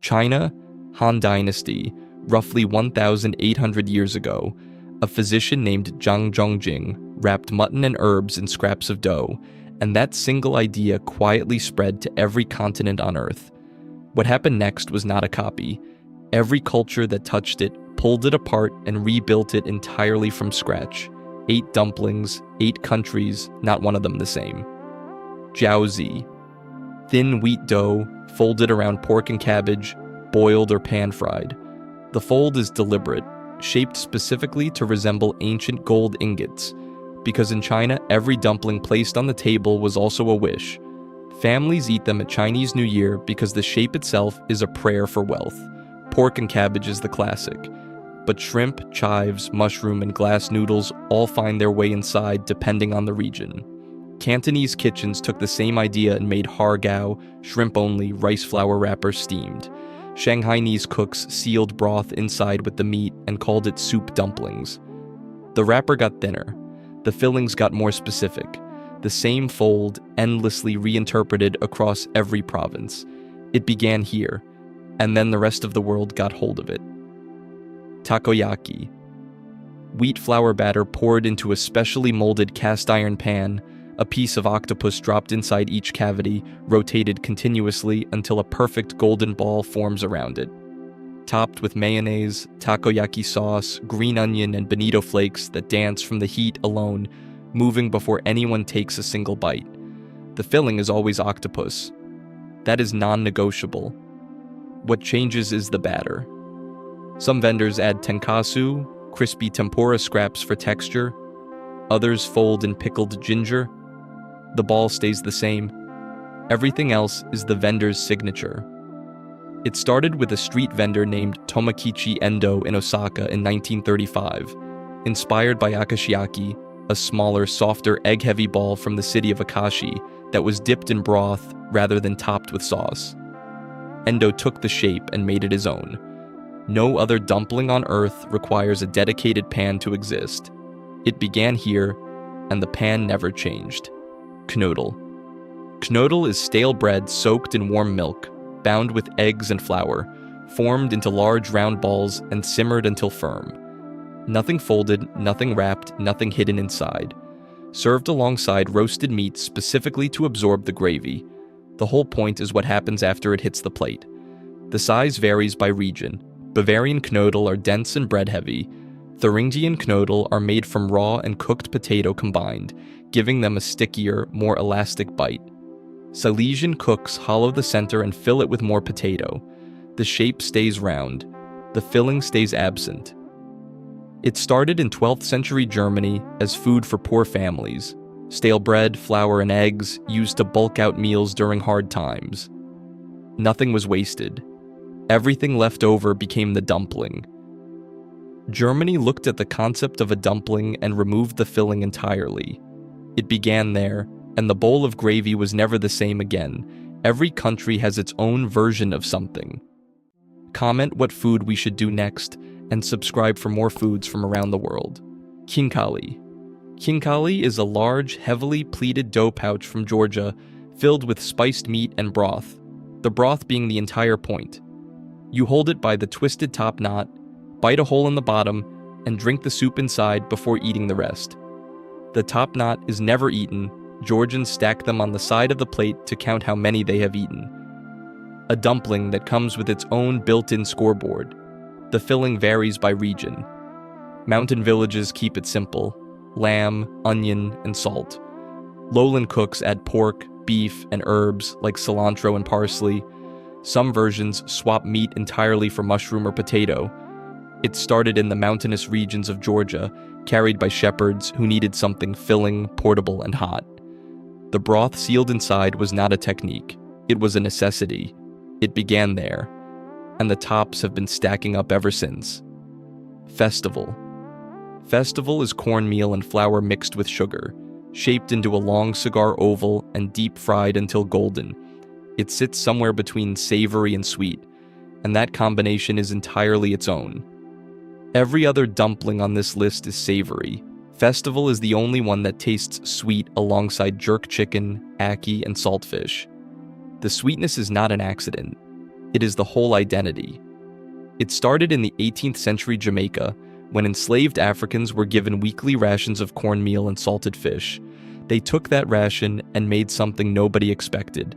China, Han Dynasty, roughly 1,800 years ago, a physician named Zhang Zhongjing wrapped mutton and herbs in scraps of dough, and that single idea quietly spread to every continent on Earth. What happened next was not a copy. Every culture that touched it pulled it apart and rebuilt it entirely from scratch. 8 dumplings, 8 countries, not one of them the same. Jiaozi. Thin wheat dough, folded around pork and cabbage, boiled or pan-fried. The fold is deliberate, shaped specifically to resemble ancient gold ingots, because in China, every dumpling placed on the table was also a wish. Families eat them at Chinese New Year because the shape itself is a prayer for wealth. Pork and cabbage is the classic, but shrimp, chives, mushroom, and glass noodles all find their way inside depending on the region. Cantonese kitchens took the same idea and made har gow, shrimp-only, rice flour wrapper steamed. Shanghainese cooks sealed broth inside with the meat and called it soup dumplings. The wrapper got thinner. The fillings got more specific. The same fold endlessly reinterpreted across every province. It began here, and then the rest of the world got hold of it. Takoyaki. Wheat flour batter poured into a specially molded cast iron pan, a piece of octopus dropped inside each cavity, rotated continuously until a perfect golden ball forms around it. Topped with mayonnaise, takoyaki sauce, green onion, and bonito flakes that dance from the heat alone, moving before anyone takes a single bite. The filling is always octopus. That is non-negotiable. What changes is the batter. Some vendors add tenkatsu, crispy tempura scraps for texture. Others fold in pickled ginger. The ball stays the same. Everything else is the vendor's signature. It started with a street vendor named Tomokichi Endo in Osaka in 1935, inspired by akashiyaki, a smaller, softer, egg-heavy ball from the city of Akashi that was dipped in broth rather than topped with sauce. Endo took the shape and made it his own. No other dumpling on earth requires a dedicated pan to exist. It began here, and the pan never changed. Knödel. Knödel is stale bread soaked in warm milk, bound with eggs and flour, formed into large round balls and simmered until firm. Nothing folded, nothing wrapped, nothing hidden inside. Served alongside roasted meat specifically to absorb the gravy. The whole point is what happens after it hits the plate. The size varies by region. Bavarian Knödel are dense and bread-heavy. Thuringian Knödel are made from raw and cooked potato combined, giving them a stickier, more elastic bite. Silesian cooks hollow the center and fill it with more potato. The shape stays round. The filling stays absent. It started in 12th century Germany as food for poor families. Stale bread, flour, and eggs used to bulk out meals during hard times. Nothing was wasted. Everything left over became the dumpling. Germany looked at the concept of a dumpling and removed the filling entirely. It began there, and the bowl of gravy was never the same again. Every country has its own version of something. Comment what food we should do next, and subscribe for more foods from around the world. Khinkali. Khinkali is a large, heavily pleated dough pouch from Georgia, filled with spiced meat and broth, the broth being the entire point. You hold it by the twisted top knot, bite a hole in the bottom, and drink the soup inside before eating the rest. The top knot is never eaten. Georgians stack them on the side of the plate to count how many they have eaten. A dumpling that comes with its own built-in scoreboard. The filling varies by region. Mountain villages keep it simple: lamb, onion, and salt. Lowland cooks add pork, beef, and herbs like cilantro and parsley. Some versions swap meat entirely for mushroom or potato. It started in the mountainous regions of Georgia, carried by shepherds who needed something filling, portable, and hot. The broth sealed inside was not a technique. It was a necessity. It began there, and the tops have been stacking up ever since. Festival. Festival is cornmeal and flour mixed with sugar, shaped into a long cigar oval and deep fried until golden. It sits somewhere between savory and sweet, and that combination is entirely its own. Every other dumpling on this list is savory. Festival is the only one that tastes sweet alongside jerk chicken, ackee, and saltfish. The sweetness is not an accident. It is the whole identity. It started in the 18th century Jamaica, when enslaved Africans were given weekly rations of cornmeal and salted fish. They took that ration and made something nobody expected,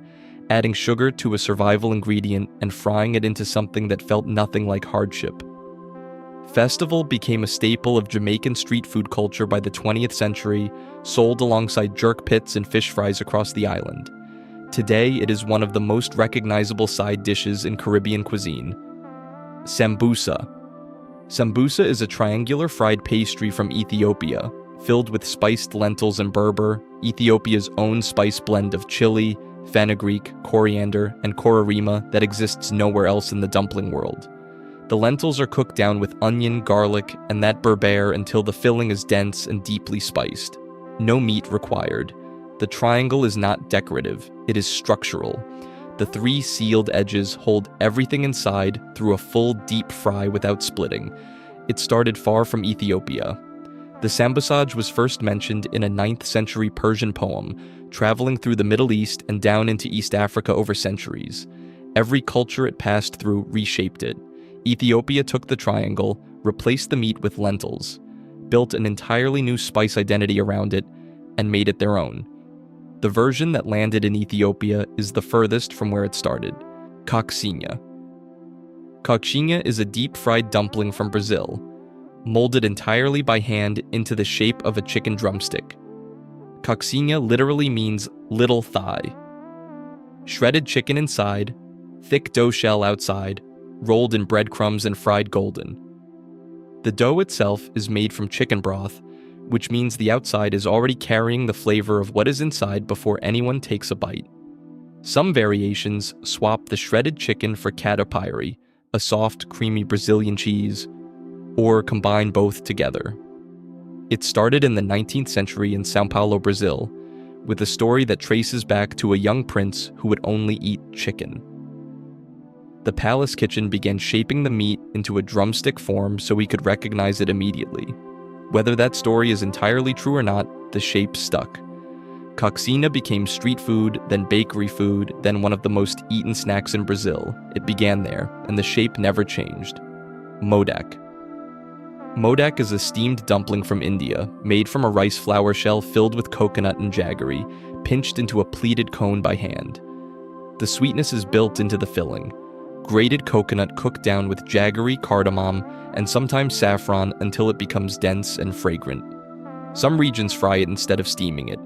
adding sugar to a survival ingredient and frying it into something that felt nothing like hardship. Festival became a staple of Jamaican street food culture by the 20th century, sold alongside jerk pits and fish fries across the island. Today, it is one of the most recognizable side dishes in Caribbean cuisine. Sambusa. Sambusa is a triangular fried pastry from Ethiopia, filled with spiced lentils and Berber, Ethiopia's own spice blend of chili, fenugreek, coriander, and kororima that exists nowhere else in the dumpling world. The lentils are cooked down with onion, garlic, and that Berber until the filling is dense and deeply spiced. No meat required. The triangle is not decorative, it is structural. The 3 sealed edges hold everything inside through a full deep fry without splitting. It started far from Ethiopia. The sambusaj was first mentioned in a 9th century Persian poem, traveling through the Middle East and down into East Africa over centuries. Every culture it passed through reshaped it. Ethiopia took the triangle, replaced the meat with lentils, built an entirely new spice identity around it, and made it their own. The version that landed in Ethiopia is the furthest from where it started, coxinha. Coxinha is a deep-fried dumpling from Brazil, molded entirely by hand into the shape of a chicken drumstick. Coxinha literally means little thigh. Shredded chicken inside, thick dough shell outside, rolled in breadcrumbs and fried golden. The dough itself is made from chicken broth, which means the outside is already carrying the flavor of what is inside before anyone takes a bite. Some variations swap the shredded chicken for catupiry, a soft, creamy Brazilian cheese, or combine both together. It started in the 19th century in São Paulo, Brazil, with a story that traces back to a young prince who would only eat chicken. The palace kitchen began shaping the meat into a drumstick form so he could recognize it immediately. Whether that story is entirely true or not, the shape stuck. Coxinha became street food, then bakery food, then one of the most eaten snacks in Brazil. It began there, and the shape never changed. Modak. Modak is a steamed dumpling from India, made from a rice flour shell filled with coconut and jaggery, pinched into a pleated cone by hand. The sweetness is built into the filling. Grated coconut cooked down with jaggery, cardamom, and sometimes saffron until it becomes dense and fragrant. Some regions fry it instead of steaming it.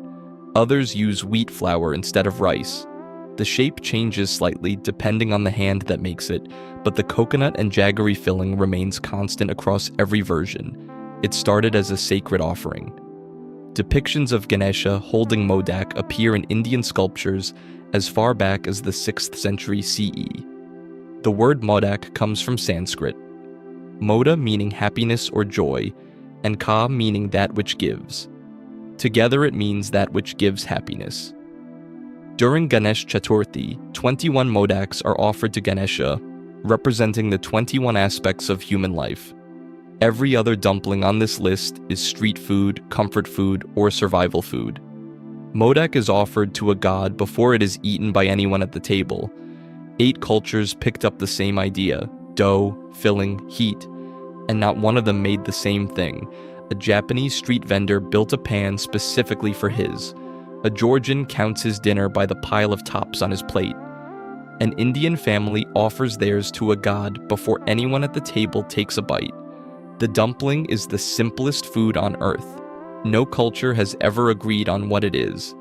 Others use wheat flour instead of rice. The shape changes slightly depending on the hand that makes it, but the coconut and jaggery filling remains constant across every version. It started as a sacred offering. Depictions of Ganesha holding modak appear in Indian sculptures as far back as the 6th century CE. The word modak comes from Sanskrit. Moda meaning happiness or joy, and ka meaning that which gives. Together it means that which gives happiness. During Ganesh Chaturthi, 21 modaks are offered to Ganesha, representing the 21 aspects of human life. Every other dumpling on this list is street food, comfort food, or survival food. Modak is offered to a god before it is eaten by anyone at the table. 8 cultures picked up the same idea: dough, filling, heat, and not one of them made the same thing. A Japanese street vendor built a pan specifically for his. A Georgian counts his dinner by the pile of tops on his plate. An Indian family offers theirs to a god before anyone at the table takes a bite. The dumpling is the simplest food on earth. No culture has ever agreed on what it is.